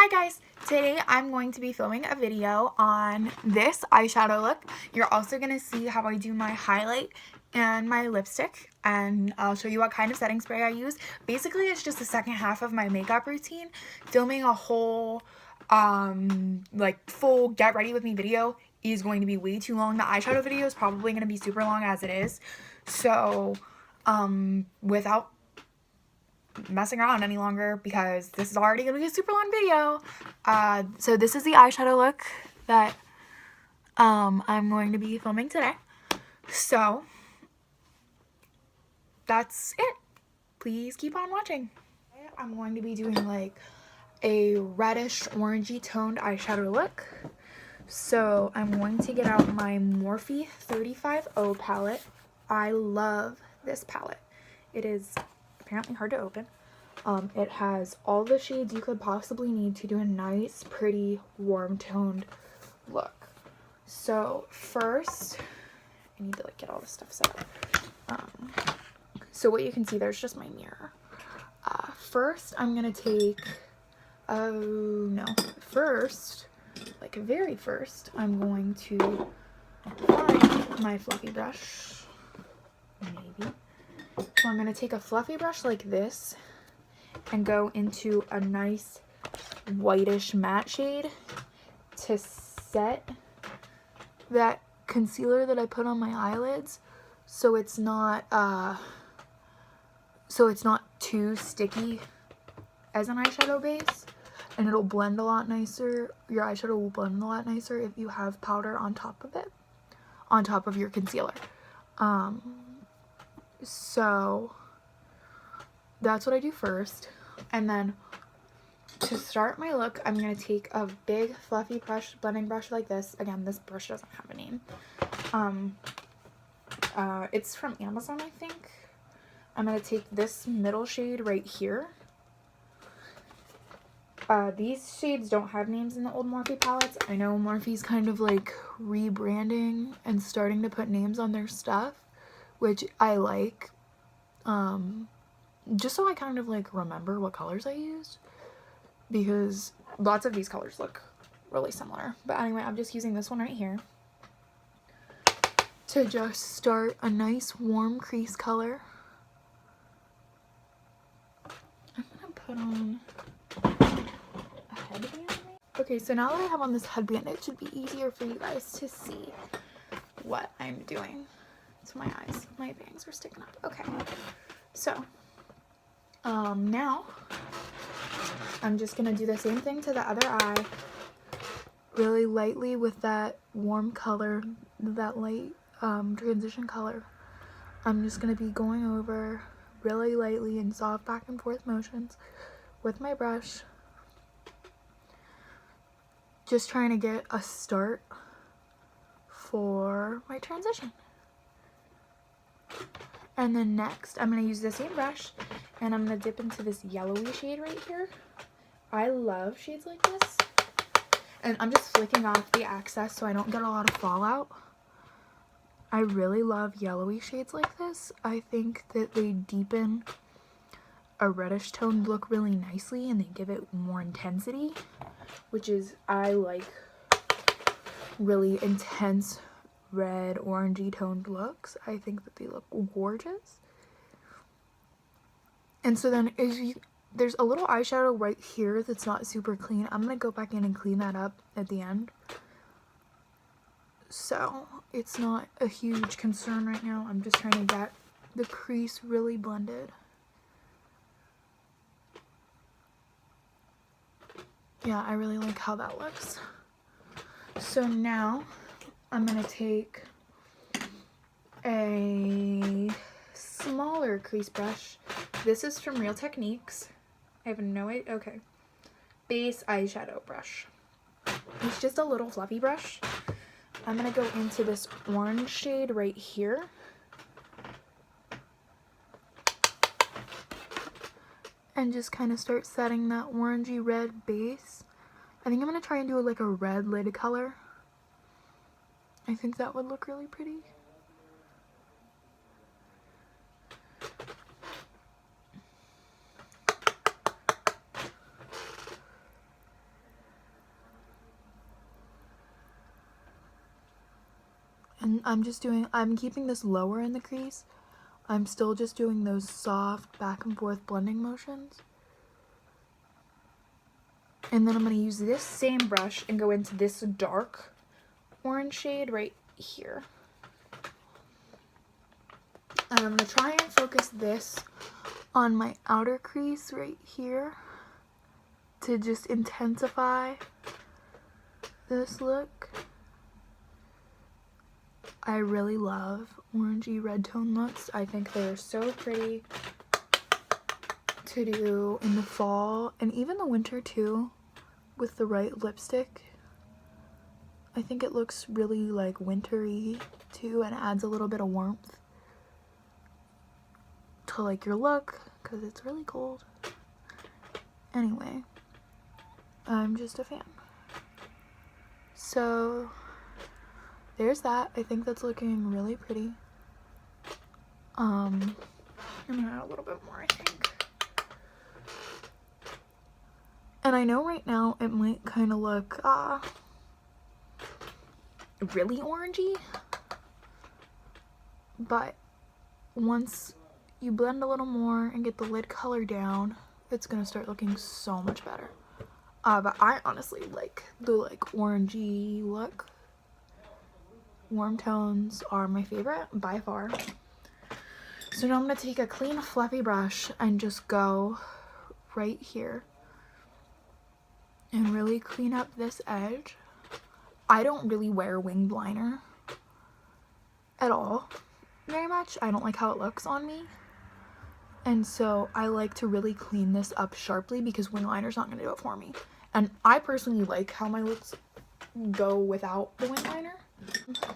Hi guys, today I'm going to be filming a video on this eyeshadow look. You're also going to see how I do my highlight and my lipstick, and I'll show you what kind of setting spray I use. Basically, it's just the second half of my makeup routine. Filming a whole full get ready with me video is going to be way too long. The eyeshadow video is probably going to be super long as it is. So without messing around any longer, because this is already gonna be a super long video, so this is the eyeshadow look that I'm going to be filming today. So that's it. Please keep on watching. I'm going to be doing like a reddish orangey toned eyeshadow look. So I'm going to get out my Morphe 35O palette. I love this palette. It is apparently hard to open. It has all the shades you could possibly need to do a nice, pretty, warm toned look. So first, I need to get all this stuff set up. So what you can see, there's just my mirror. First, I'm gonna take, very first, I'm going to find my fluffy brush, maybe. So I'm gonna take a fluffy brush like this and go into a nice whitish matte shade to set that concealer that I put on my eyelids, so it's not too sticky as an eyeshadow base, and it'll blend a lot nicer. Your eyeshadow will blend a lot nicer if you have powder on top of it, on top of your concealer. So that's what I do first. And then to start my look, I'm going to take a big fluffy brush, blending brush like this. Again, this brush doesn't have a name. It's from Amazon, I think. I'm going to take this middle shade right here. These shades don't have names in the old Morphe palettes. I know Morphe's kind of like rebranding and starting to put names on their stuff, which I like. Just so I kind of remember what colors I used, because lots of these colors look really similar. But anyway, I'm just using this one right here to just start a nice warm crease color. I'm gonna put on a headband. Okay, so now that I have on this headband, it should be easier for you guys to see what I'm doing to my eyes. My bangs are sticking up. Okay, so now I'm just gonna do the same thing to the other eye, really lightly with that warm color, that light transition color. I'm just gonna be going over really lightly in soft back and forth motions with my brush, just trying to get a start for my transition. And then next, I'm going to use the same brush, and I'm going to dip into this yellowy shade right here. I love shades like this. And I'm just flicking off the excess so I don't get a lot of fallout. I really love yellowy shades like this. I think that they deepen a reddish toned look really nicely, and they give it more intensity, which is, I like really intense red orangey toned looks. I think that they look gorgeous. And so then there's a little eyeshadow right here that's not super clean. I'm gonna go back in and clean that up at the end, so it's not a huge concern right now. I'm just trying to get the crease really blended. Yeah, I really like how that looks. So now I'm gonna take a smaller crease brush. This is from Real Techniques. I have no idea. Okay. Base eyeshadow brush. It's just a little fluffy brush. I'm gonna go into this orange shade right here. And just kind of start setting that orangey red base. I think I'm gonna try and do a red lid color. I think that would look really pretty. And I'm keeping this lower in the crease. I'm still just doing those soft back and forth blending motions. And then I'm going to use this same brush and go into this dark orange shade right here. And I'm going to try and focus this on my outer crease right here to just intensify this look. I really love orangey red tone looks. I think they're so pretty to do in the fall and even the winter too with the right lipstick. I think it looks really like wintry too and adds a little bit of warmth to like your look because it's really cold. Anyway, I'm just a fan. So there's that. I think that's looking really pretty. I'm gonna add a little bit more, I think. And I know right now it might kind of look really orangey, but once you blend a little more and get the lid color down, it's gonna start looking so much better. But I honestly like the orangey look. Warm tones are my favorite by far. So now I'm going to take a clean fluffy brush and just go right here and really clean up this edge. I don't really wear winged liner at all very much. I don't like how it looks on me. And so I like to really clean this up sharply because wing liner's not going to do it for me. And I personally like how my looks go without the wing liner.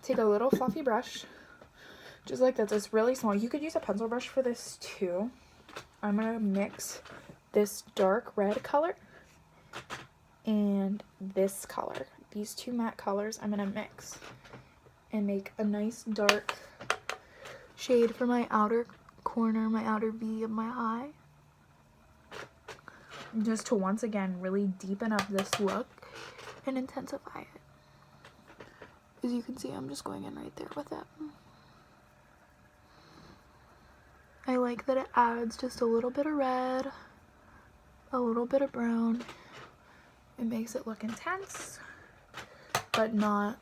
Take a little fluffy brush, just like that. It's really small. You could use a pencil brush for this too. I'm gonna mix this dark red color and this color. These two matte colors I'm gonna mix and make a nice dark shade for my outer corner, my outer V of my eye. Just to once again really deepen up this look and intensify it. As you can see, I'm just going in right there with it. I like that it adds just a little bit of red, a little bit of brown. It makes it look intense, but not,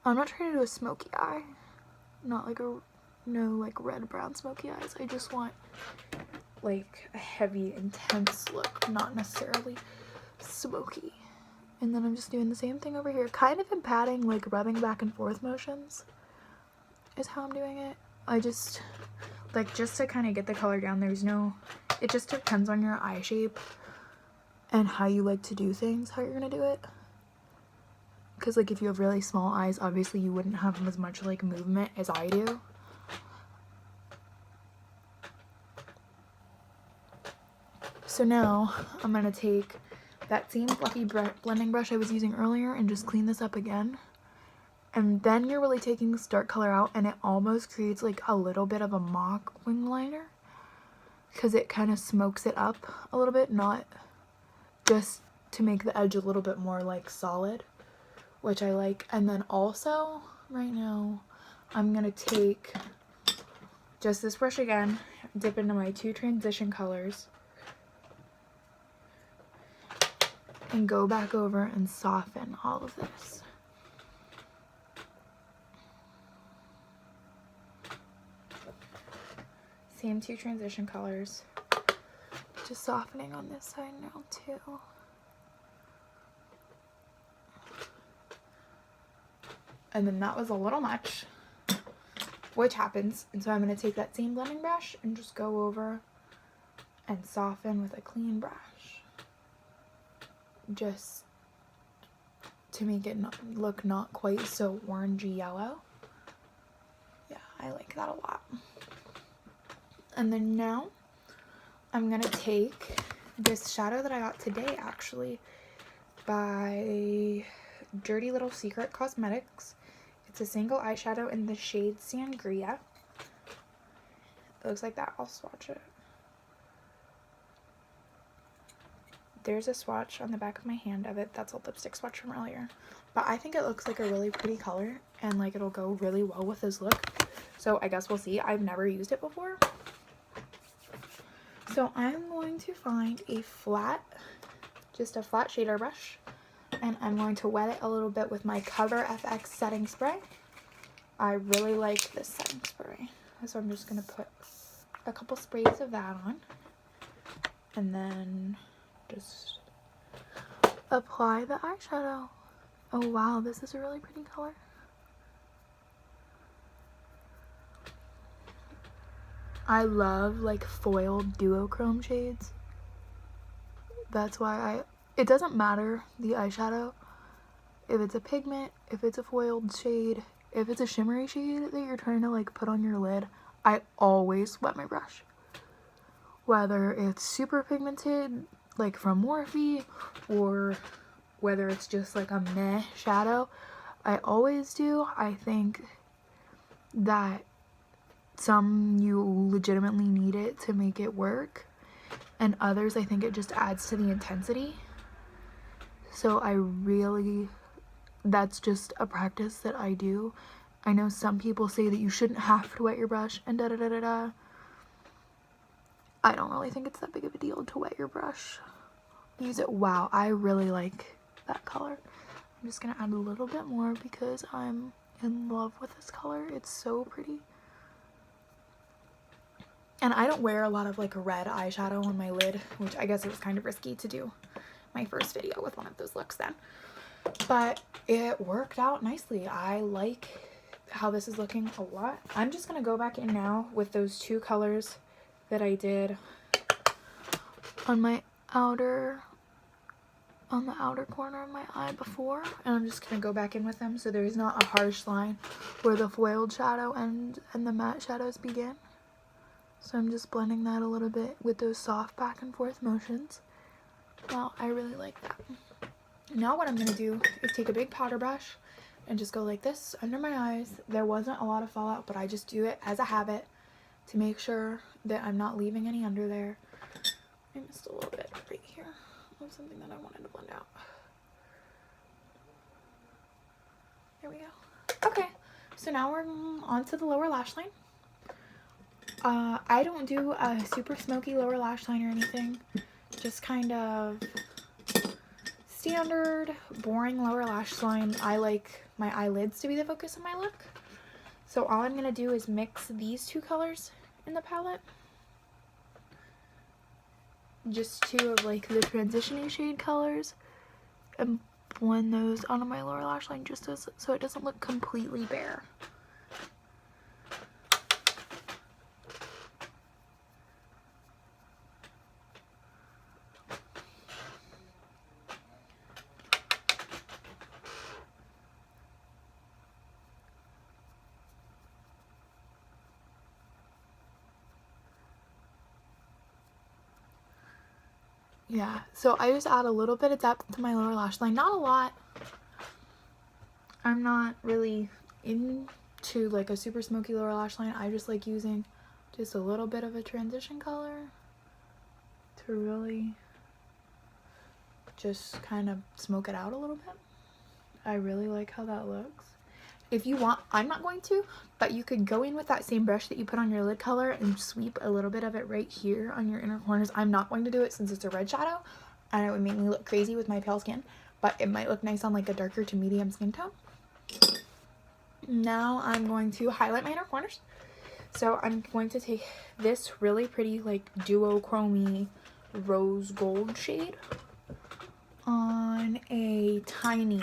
I'm not trying to do a smoky eye. Not like no red brown smoky eyes. I just want like a heavy, intense look, not necessarily smoky. And then I'm just doing the same thing over here, kind of in patting, like rubbing back and forth motions is how I'm doing it. I just, like, just to kind of get the color down, it just depends on your eye shape and how you like to do things, how you're going to do it. Because, like, if you have really small eyes, obviously you wouldn't have as much, like, movement as I do. So now I'm going to take that same fluffy blending brush I was using earlier and just clean this up again. And then you're really taking this dark color out and it almost creates like a little bit of a mock wing liner because it kind of smokes it up a little bit, not just to make the edge a little bit more like solid, which I like. And then also right now I'm going to take just this brush again, dip into my two transition colors, and go back over and soften all of this. Same two transition colors. Just softening on this side now too. And then that was a little much, which happens. And so I'm going to take that same blending brush and just go over and soften with a clean brush. Just to make it look not quite so orangey yellow. Yeah, I like that a lot. And then now I'm gonna take this shadow that I got today actually by Dirty Little Secret Cosmetics. It's a single eyeshadow in the shade Sangria. It looks like that. I'll swatch it. there's a swatch on the back of my hand of it. That's a lipstick swatch from earlier. But I think it looks like a really pretty color, and like it'll go really well with this look. So I guess we'll see. I've never used it before. So I'm going to find just a flat shader brush, and I'm going to wet it a little bit with my Cover FX setting spray. I really like this setting spray. So I'm just going to put a couple sprays of that on, and then just apply the eyeshadow. Oh wow, this is a really pretty color. I love like foiled duochrome shades. That's why it doesn't matter the eyeshadow, if it's a pigment, if it's a foiled shade, if it's a shimmery shade that you're trying to like put on your lid, I always wet my brush. Whether it's super pigmented like from Morphe, or whether it's just like a meh shadow, I always do. I think that some you legitimately need it to make it work, and others I think it just adds to the intensity. So that's just a practice that I do. I know some people say that you shouldn't have to wet your brush and da-da-da-da-da. I don't really think it's that big of a deal to wet your brush. Use it. Wow, I really like that color. I'm just gonna add a little bit more because I'm in love with this color. It's so pretty. And I don't wear a lot of like red eyeshadow on my lid, which I guess it was kind of risky to do my first video with one of those looks then. But it worked out nicely. I like how this is looking a lot. I'm just going to go back in now with those two colors that I did on the outer corner of my eye before. And I'm just going to go back in with them so there's not a harsh line where the foiled shadow and the matte shadows begin. So I'm just blending that a little bit with those soft back and forth motions. Well, I really like that. Now what I'm going to do is take a big powder brush and just go like this under my eyes. There wasn't a lot of fallout, but I just do it as a habit to make sure that I'm not leaving any under there. I missed a little bit right here of something that I wanted to blend out. There we go. Okay, so now we're on to the lower lash line. I don't do a super smoky lower lash line or anything. Just kind of standard, boring lower lash line. I like my eyelids to be the focus of my look. So all I'm going to do is mix these two colors in the palette. Just two of like the transition-y shade colors. And blend those onto my lower lash line just so it doesn't look completely bare. Yeah, so I just add a little bit of depth to my lower lash line. Not a lot. I'm not really into like a super smoky lower lash line. I just like using just a little bit of a transition color to really just kind of smoke it out a little bit. I really like how that looks. If you want, I'm not going to, but you could go in with that same brush that you put on your lid color and sweep a little bit of it right here on your inner corners. I'm not going to do it since it's a red shadow and it would make me look crazy with my pale skin, but it might look nice on like a darker to medium skin tone. Now I'm going to highlight my inner corners. So I'm going to take this really pretty like duochrome rose gold shade on a tiny,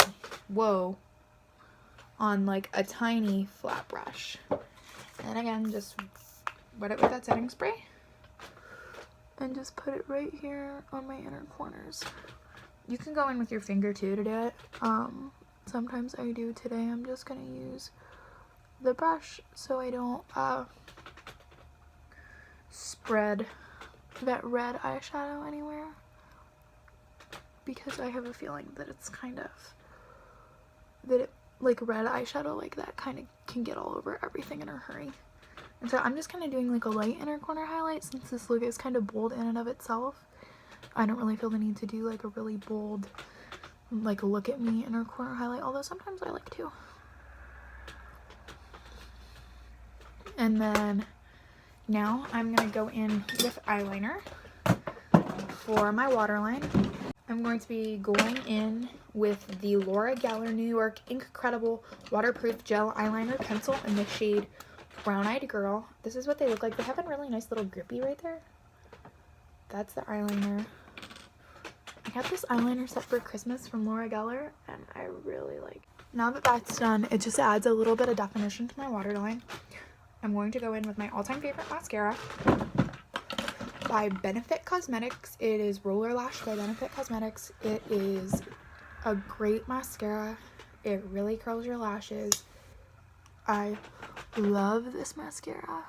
on like a tiny flat brush, and again just wet it with that setting spray and just put it right here on my inner corners. You can go in with your finger too to do it. Sometimes I do. Today I'm just gonna use the brush so I don't spread that red eyeshadow anywhere, because I have a feeling that it's kind of like red eyeshadow like that kind of can get all over everything in a hurry. And so I'm just kind of doing like a light inner corner highlight since this look is kind of bold in and of itself. I don't really feel the need to do like a really bold, like look at me inner corner highlight, although sometimes I like to. And then now I'm gonna go in with eyeliner for my waterline. I'm going to be going in with the Laura Geller New York Incredible Waterproof Gel Eyeliner Pencil in the shade Brown Eyed Girl. This is what they look like. They have a really nice little grippy right there. That's the eyeliner. I got this eyeliner set for Christmas from Laura Geller, and I really like it. Now that that's done, it just adds a little bit of definition to my waterline. I'm going to go in with my all-time favorite mascara by Benefit Cosmetics. It is Roller Lash by Benefit Cosmetics. It is a great mascara. It really curls your lashes. I love this mascara.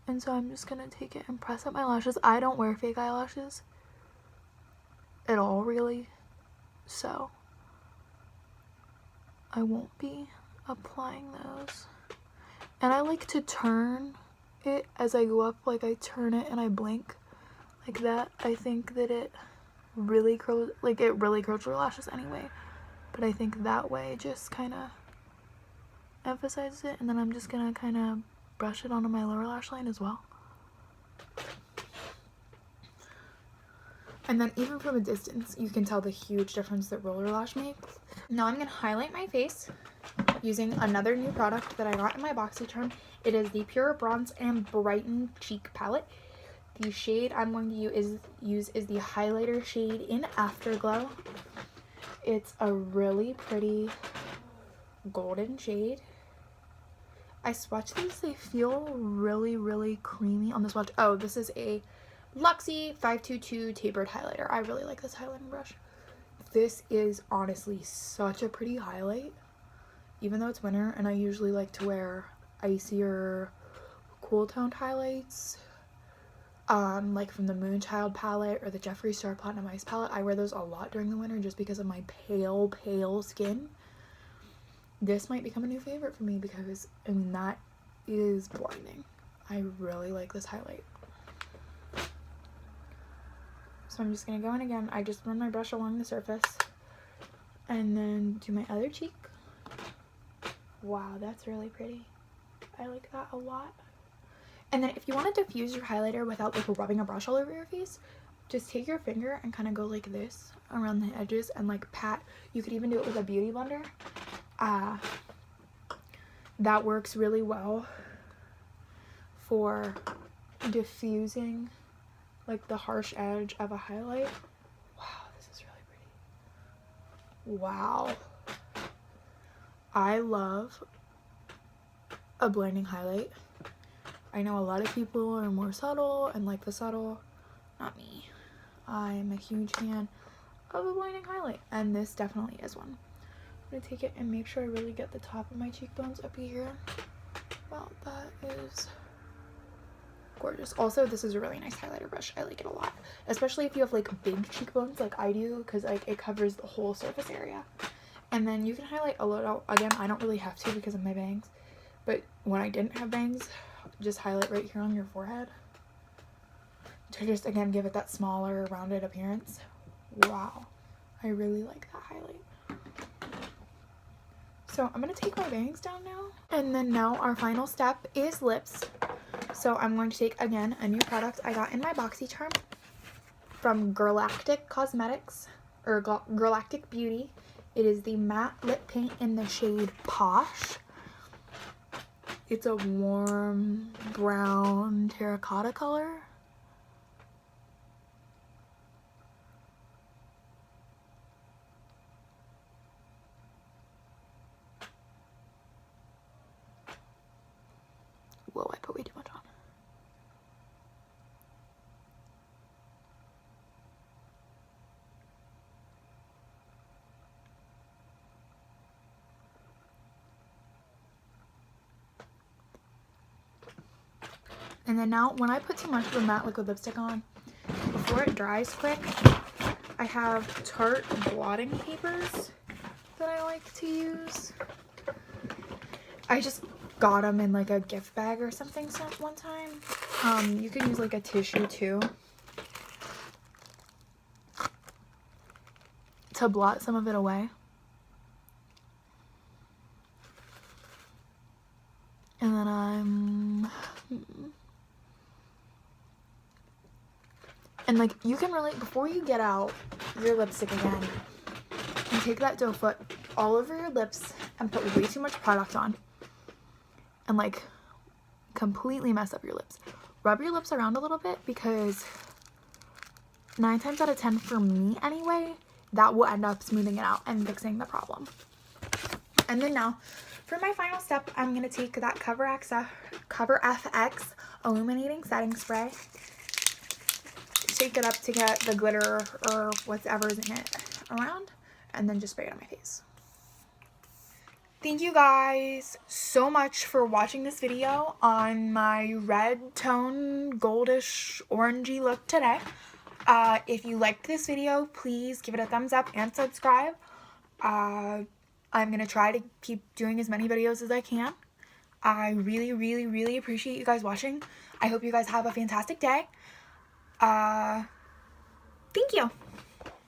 And so I'm just gonna take it and press up my lashes. I don't wear fake eyelashes at all, really. So I won't be applying those. And I like to turn it as I go up, like I turn it and I blink like that. I think that it really curls, like it really curls your lashes anyway, but I think that way just kind of emphasizes it. And then I'm just gonna kind of brush it onto my lower lash line as well. And then even from a distance you can tell the huge difference that roller lash makes. Now I'm gonna highlight my face using another new product that I got in my BoxyCharm. It is the Pure Bronze and Brighten Cheek Palette. The shade I'm going to use is the highlighter shade in Afterglow. It's a really pretty golden shade. I swatch these, they feel really, really creamy on the swatch. Oh, this is a Luxie 522 tapered highlighter. I really like this highlighting brush. This is honestly such a pretty highlight, even though it's winter and I usually like to wear icier, cool toned highlights, like from the Moonchild palette or the Jeffree Star Platinum Ice palette. I wear those a lot during the winter just because of my pale skin. This might become a new favorite for me because, I mean, that is blinding. I really like this highlight. So I'm just going to go in again. I just run my brush along the surface and then do my other cheek. Wow, that's really pretty. I like that a lot. And then if you want to diffuse your highlighter without like rubbing a brush all over your face, just take your finger and kind of go like this around the edges and like pat. You could even do it with a beauty blender. That works really well for diffusing like the harsh edge of a highlight. Wow, this is really pretty. Wow. I love a blending highlight. I know a lot of people are more subtle and like the subtle. Not me. I'm a huge fan of a blending highlight, and this definitely is one. I'm gonna take it and make sure I really get the top of my cheekbones up here. Wow, that is gorgeous. Also, this is a really nice highlighter brush. I like it a lot, especially if you have like big cheekbones like I do, because like it covers the whole surface area. And then you can highlight a little. Again, I don't really have to because of my bangs, but when I didn't have bangs, just highlight right here on your forehead to just again give it that smaller rounded appearance. Wow, I really like that highlight. So I'm gonna take my bangs down now, and then now our final step is lips. So I'm going to take again a new product I got in my BoxyCharm from Galactic Cosmetics, or Galactic Beauty. It is the matte lip paint in the shade Posh. It's a warm brown terracotta color. Whoa, I put way too much on. And then now, when I put too much of a matte liquid lipstick on, before it dries quick, I have Tarte blotting papers that I like to use. I just got them in like a gift bag or something one time. You can use like a tissue too. to blot some of it away. And then and like, you can really, before you get out your lipstick again, you take that doe foot all over your lips and put way too much product on and like completely mess up your lips. Rub your lips around a little bit, because 9 times out of 10 for me anyway, that will end up smoothing it out and fixing the problem. And then now for my final step, I'm going to take that Cover FX Illuminating Setting Spray, shake it up to get the glitter or whatever's in it around, and then just spray it on my face. Thank you guys so much for watching this video on my red tone goldish orangey look today. If you liked this video, please give it a thumbs up and subscribe. I'm going to try to keep doing as many videos as I can. I really, really, really appreciate you guys watching. I hope you guys have a fantastic day. Thank you.